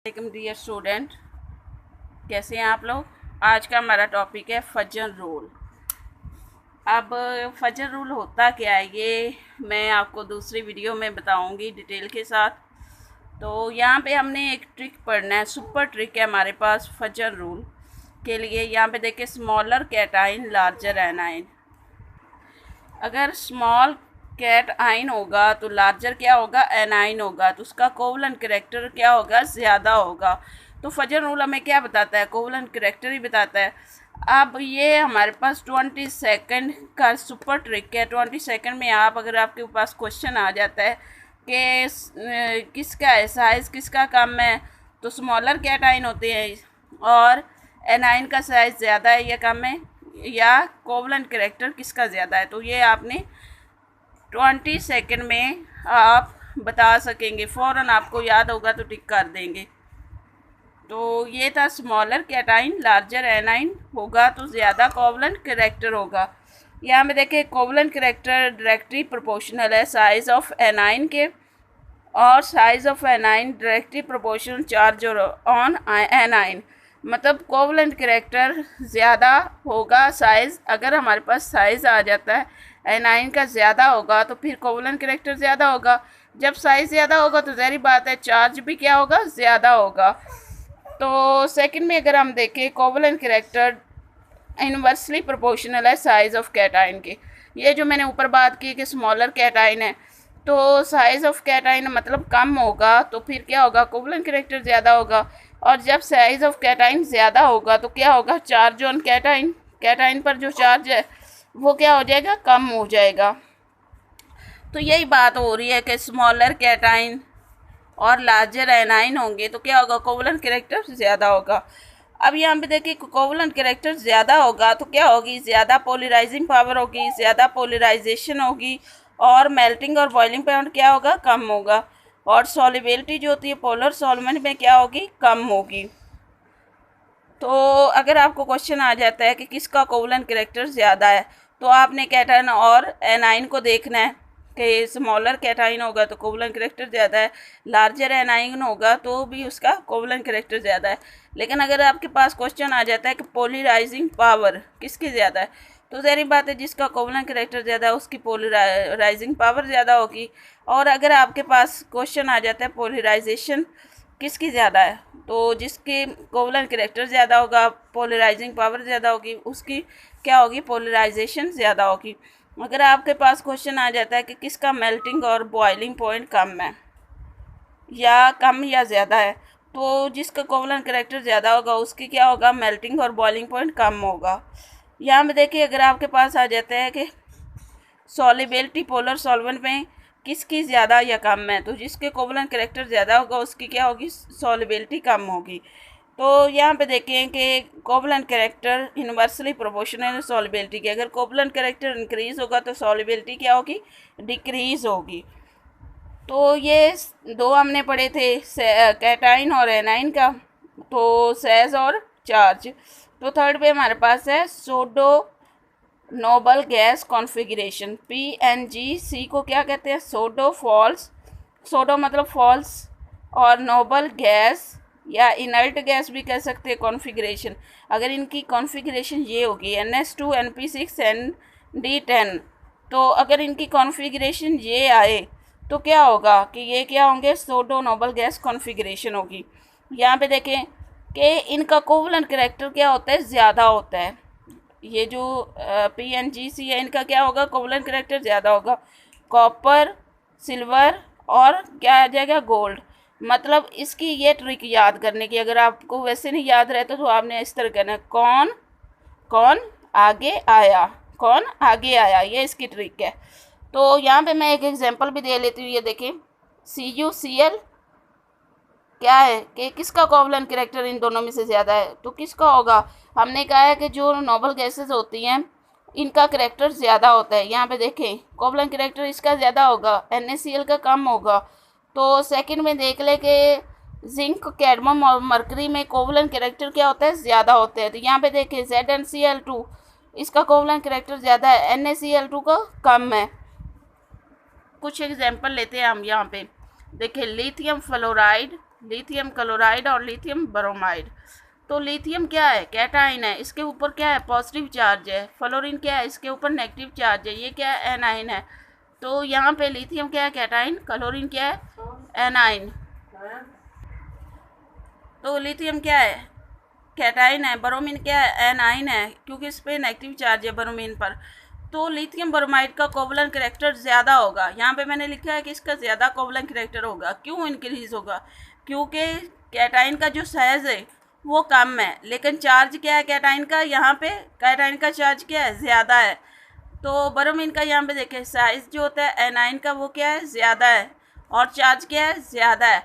वालेकुम dear student, कैसे हैं आप लोग। आज का हमारा टॉपिक है फजर रूल। अब फजर रूल होता क्या है ये मैं आपको दूसरी वीडियो में बताऊंगी डिटेल के साथ। तो यहाँ पे हमने एक ट्रिक पढ़ना है, सुपर ट्रिक है हमारे पास फजर रूल के लिए। यहाँ पे देखिए, स्मॉलर कैटाइन लार्जर एनाइन। अगर स्मॉल कैट आइन होगा तो लार्जर क्या होगा, एनाइन होगा, तो उसका कोवलेंट करैक्टर क्या होगा, ज़्यादा होगा। तो फजर रूल हमें क्या बताता है, कोवलेंट करैक्टर ही बताता है। अब ये हमारे पास 20 सेकंड का सुपर ट्रिक है। 20 सेकंड में आप, अगर आपके पास क्वेश्चन आ जाता है कि किसका है साइज़, किसका कम है, तो स्मॉलर कैट आइन होते हैं और एनाइन का साइज़ ज़्यादा है या कम है, या कोवलेंट करैक्टर किसका ज़्यादा है, तो ये आपने 20 सेकंड में आप बता सकेंगे। फ़ौरन आपको याद होगा तो टिक कर देंगे। तो ये था स्मॉलर कैटाइन लार्जर एनाइन होगा तो ज़्यादा कोवलेंट करैक्टर होगा। यहाँ में देखें, कोवलेंट करैक्टर डायरेक्टली प्रोपोर्शनल है साइज़ ऑफ एनाइन के, और size of anion directly proportional charge on A9. मतलब कोवलेंट करैक्टर ज़्यादा होगा साइज़। अगर हमारे पास साइज़ आ जाता है एनाइन का ज़्यादा होगा तो फिर कोवलेंट करैक्टर ज़्यादा होगा। जब साइज़ ज़्यादा होगा तो ज़ाहिर बात है चार्ज भी क्या होगा, ज़्यादा होगा। तो सेकंड में अगर हम देखें, कोवलेंट करैक्टर इनवर्सली प्रोपोर्शनल है साइज़ ऑफ कैटाइन के। ये जो मैंने ऊपर बात की कि स्मॉलर कैटाइन है तो साइज़ ऑफ कैटाइन मतलब कम होगा, तो फिर क्या होगा, कोवलेंट करैक्टर ज़्यादा होगा। और जब साइज़ ऑफ कैटाइन ज़्यादा होगा तो क्या होगा, चार्ज ऑन कैटाइन, कैटाइन पर जो चार्ज है वो क्या हो जाएगा, कम हो जाएगा। तो यही बात हो रही है कि स्मॉलर कैटाइन और लार्जर एनाइन होंगे तो क्या होगा, कोवलेंट करैक्टर ज़्यादा होगा। अब यहाँ पे देखिए, कोवलेंट करैक्टर ज़्यादा होगा तो क्या होगी, ज़्यादा पोलराइजिंग पावर होगी, ज़्यादा पोलराइजेशन होगी, और मेल्टिंग और बॉइलिंग पॉइंट क्या होगा, कम होगा। और सॉल्युबिलिटी जो होती है पोलर सॉल्वेंट में क्या होगी, कम होगी। तो अगर आपको क्वेश्चन आ जाता है कि किसका कोवलेंट करैक्टर ज़्यादा है, तो आपने कैटाइन और एनाइन को देखना है कि स्मॉलर कैटाइन होगा तो कोवलेंट करैक्टर ज़्यादा है, लार्जर एनाइन होगा तो भी उसका कोवलेंट करैक्टर ज़्यादा है। लेकिन अगर आपके पास क्वेश्चन आ जाता है कि पोलराइजिंग पावर किसकी ज़्यादा है, तो ज़ाहिर बात है जिसका कोवलेंट करैक्टर ज़्यादा है उसकी पोलराइजिंग पावर ज़्यादा होगी। और अगर आपके पास क्वेश्चन आ जाता है पोलराइजेशन किसकी ज़्यादा है, तो जिसके कोवलेंट करैक्टर ज़्यादा होगा, पोलराइजिंग पावर ज़्यादा होगी, उसकी क्या होगी, पोलराइजेशन ज़्यादा होगी। अगर आपके पास क्वेश्चन आ जाता है कि किसका मेल्टिंग और बॉइलिंग पॉइंट कम है, या कम या ज़्यादा है, तो जिसका कोवलेंट करैक्टर ज़्यादा होगा उसकी क्या होगा, मेल्टिंग और बॉइलिंग पॉइंट कम होगा। यहाँ पे देखिए, अगर आपके पास आ जाता है कि सॉल्युबिलिटी पोलर सॉल्वेंट में किसकी ज़्यादा या कम है, तो जिसके कोवलेंट करैक्टर ज़्यादा होगा उसकी क्या होगी, सॉल्युबिलिटी कम होगी। तो यहाँ पे देखें कि कोवलेंट करैक्टर इनवर्सली प्रोपोर्शनल है सॉल्युबिलिटी के। अगर कोवलेंट करैक्टर इंक्रीज़ होगा तो सॉल्युबिलिटी क्या होगी, डिक्रीज़ होगी। तो ये दो हमने पढ़े थे, कैटाइन और एनाइन का, तो साइज और चार्ज। तो थर्ड पे हमारे पास है सोडो नोबल गैस कॉन्फ़िगरेशन, PNGC को क्या कहते हैं, सोडो फॉल्स। सोडो मतलब फॉल्स, और नोबल गैस या इनर्ट गैस भी कह सकते हैं कॉन्फ़िगरेशन। अगर इनकी कॉन्फ़िगरेशन ये होगी NH2 NP6 ND10, तो अगर इनकी कॉन्फ़िगरेशन ये आए तो क्या होगा कि ये क्या होंगे, सोडो नोबल गैस कॉन्फ़िगरेशन होगी। यहाँ पे देखें कि इनका कोवलेंट करैक्टर क्या होता है, ज़्यादा होता है। ये जो PNGC है इनका क्या होगा, कोवलेंट करैक्टर ज़्यादा होगा। कॉपर, सिल्वर और क्या आ जाएगा, गोल्ड। मतलब इसकी ये ट्रिक याद करने की, अगर आपको वैसे नहीं याद रहता तो आपने इस तरह कहना है, कौन कौन आगे आया, कौन आगे आया, ये इसकी ट्रिक है। तो यहाँ पे मैं एक एग्जांपल भी दे लेती हूँ। ये देखें, CuCl क्या है कि किसका कोवलेंट करैक्टर इन दोनों में से ज़्यादा है, तो किसका होगा, हमने कहा है कि जो नोबल गैसेस होती हैं इनका करैक्टर ज़्यादा होता है। यहाँ पे देखें, कोवलेंट करैक्टर इसका ज़्यादा होगा, NaCl का कम होगा। तो सेकंड में देख ले कि जिंक, कैडमियम और मरकरी में कोवलेंट करैक्टर क्या होता है, ज़्यादा होते हैं। तो यहाँ पे देखें ZnCl2, इसका कोवलेंट करैक्टर ज़्यादा है, NaCl2 का कम है। कुछ एग्जाम्पल लेते हैं हम। यहाँ पे देखिए, लिथियम फ्लोराइड लिथियम क्लोराइड और लिथियम ब्रोमाइड। तो लिथियम क्या है, कैटाइन है, इसके ऊपर क्या है, पॉजिटिव चार्ज है। फ्लोरीन क्या है, इसके ऊपर नेगेटिव चार्ज है, ये क्या है, एनाइन है। तो यहाँ पे लिथियम क्या है, कैटाइन, क्लोरीन क्या है, एनाइन। तो लिथियम क्या है, कैटाइन है, ब्रोमीन क्या है, एनाइन है, क्योंकि इस पर नेगेटिव चार्ज है ब्रोमीन पर। तो लिथियम ब्रोमाइड का कोवलेंट कैरेक्टर ज़्यादा होगा। यहाँ पे मैंने लिखा है कि इसका ज़्यादा कोवलेंट कैरेक्टर होगा। क्यों इंक्रीज होगा, क्योंकि कैटाइन का जो साइज है वो कम है, लेकिन चार्ज क्या है कैटाइन का, यहाँ पे कैटाइन का चार्ज क्या है, ज़्यादा है। तो ब्रोमीन का यहाँ पे देखें साइज जो होता है एनाइन का वो क्या है, ज़्यादा है, और चार्ज क्या है, ज़्यादा है।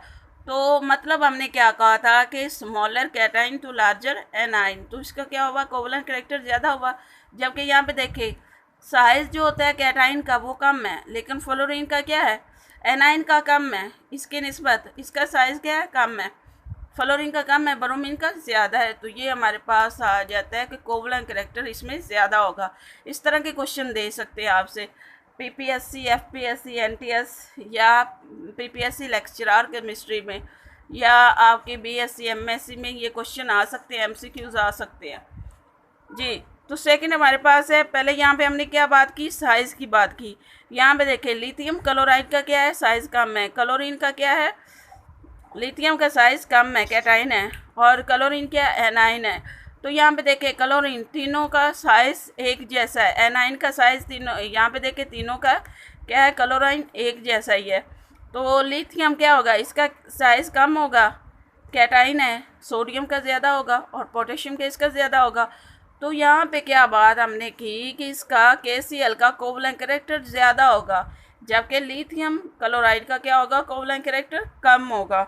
तो मतलब हमने क्या कहा था कि smaller cation to larger anion, तो इसका क्या होगा, कोवलेंट कैरेक्टर ज़्यादा होगा। जबकि यहाँ पे देखें साइज जो होता है कैटाइन का वो कम है, लेकिन फ्लोरीन का क्या है, एनाइन का कम है, इसके निस्बत इसका साइज क्या है, कम है। फ्लोरीन का कम है, ब्रोमीन का ज़्यादा है। तो ये हमारे पास आ जाता है कि कोवलेंट कैरेक्टर इसमें ज़्यादा होगा। इस तरह के क्वेश्चन दे सकते हैं आपसे पीपीएससी, एफपीएससी, एनटीएस या पीपीएससी लेक्चरर केमिस्ट्री में, या आपके बीएससी एमएससी में ये क्वेश्चन आ सकते हैं, एमसीक्यूज आ सकते हैं जी। तो सेकंड हमारे पास है, पहले यहाँ पे हमने क्या बात की, साइज़ की बात की। यहाँ पे देखें लिथियम क्लोराइड का क्या है, साइज़ कम है। क्लोरीन का क्या है, लिथियम का साइज़ कम है, कैटाइन है, और क्लोरीन क्या है, एनाइन है। तो यहाँ पे देखें क्लोरीन तीनों का साइज़ एक जैसा है, एनाइन का साइज़ तीनों, यहाँ पे देखें तीनों का क्या है, क्लोरीन एक जैसा ही है। तो लिथियम क्या होगा, इसका साइज़ कम होगा, कैटाइन है, सोडियम का ज़्यादा होगा, और पोटेशियम का इसका ज़्यादा होगा। तो यहाँ पे क्या बात हमने की कि इसका KCl का कोवलेंट कैरेक्टर ज़्यादा होगा, जबकि लिथियम क्लोराइड का क्या होगा, कोवलेंट कैरेक्टर कम होगा।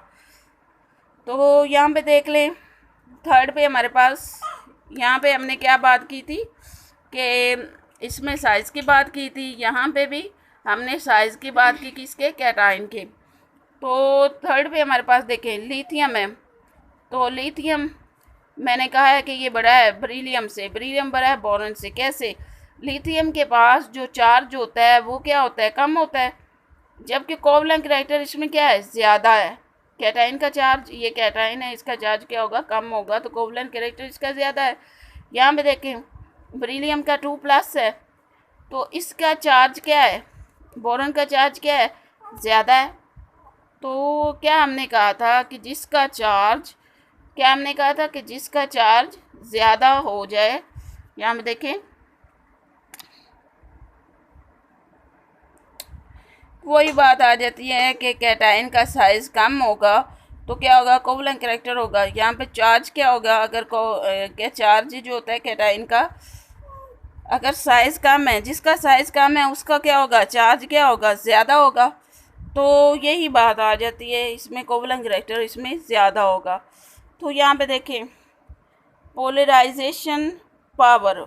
तो यहाँ पे देख लें थर्ड पे हमारे पास, यहाँ पे हमने क्या बात की थी कि इसमें साइज़ की बात की थी, यहाँ पे भी हमने साइज़ की बात की किसके, कैटाइन के। तो थर्ड पे हमारे पास देखें लिथियम है। तो लिथियम मैंने कहा है कि ये बड़ा है बेरिलियम से, बेरिलियम बड़ा है बोरॉन से। कैसे, लिथियम के पास जो चार्ज होता है वो क्या होता है, कम होता है, जबकि कोवलेंट कैरेक्टर इसमें क्या है, ज़्यादा है। कैटाइन का चार्ज, ये कैटाइन है, इसका चार्ज क्या होगा, कम होगा, तो कोवलेंट कैरेक्टर इसका ज़्यादा है। यहाँ पे देखें बेरिलियम का 2+ है, तो इसका चार्ज क्या है, बोरॉन का चार्ज क्या है, ज़्यादा है। तो क्या हमने कहा था कि जिसका चार्ज, क्या हमने कहा था कि जिसका चार्ज ज़्यादा हो जाए, यहाँ पे देखें वही बात आ जाती है कि कैटाइन का साइज़ कम होगा तो क्या होगा, कोवलेंट कैरेक्टर होगा। यहाँ पे चार्ज क्या होगा, अगर क्या चार्ज जो होता है कैटाइन का, अगर साइज़ कम है, जिसका साइज़ कम है उसका क्या होगा, चार्ज क्या होगा, ज़्यादा होगा। तो यही बात आ जाती है, इसमें कोवलेंट कैरेक्टर इसमें ज़्यादा होगा। तो यहाँ पे देखें पोलराइजेशन पावर,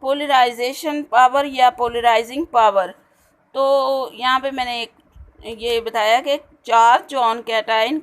पोलराइजेशन पावर या पोलराइजिंग पावर। तो यहाँ पे मैंने एक ये बताया कि चार्ज ऑन कैटाइन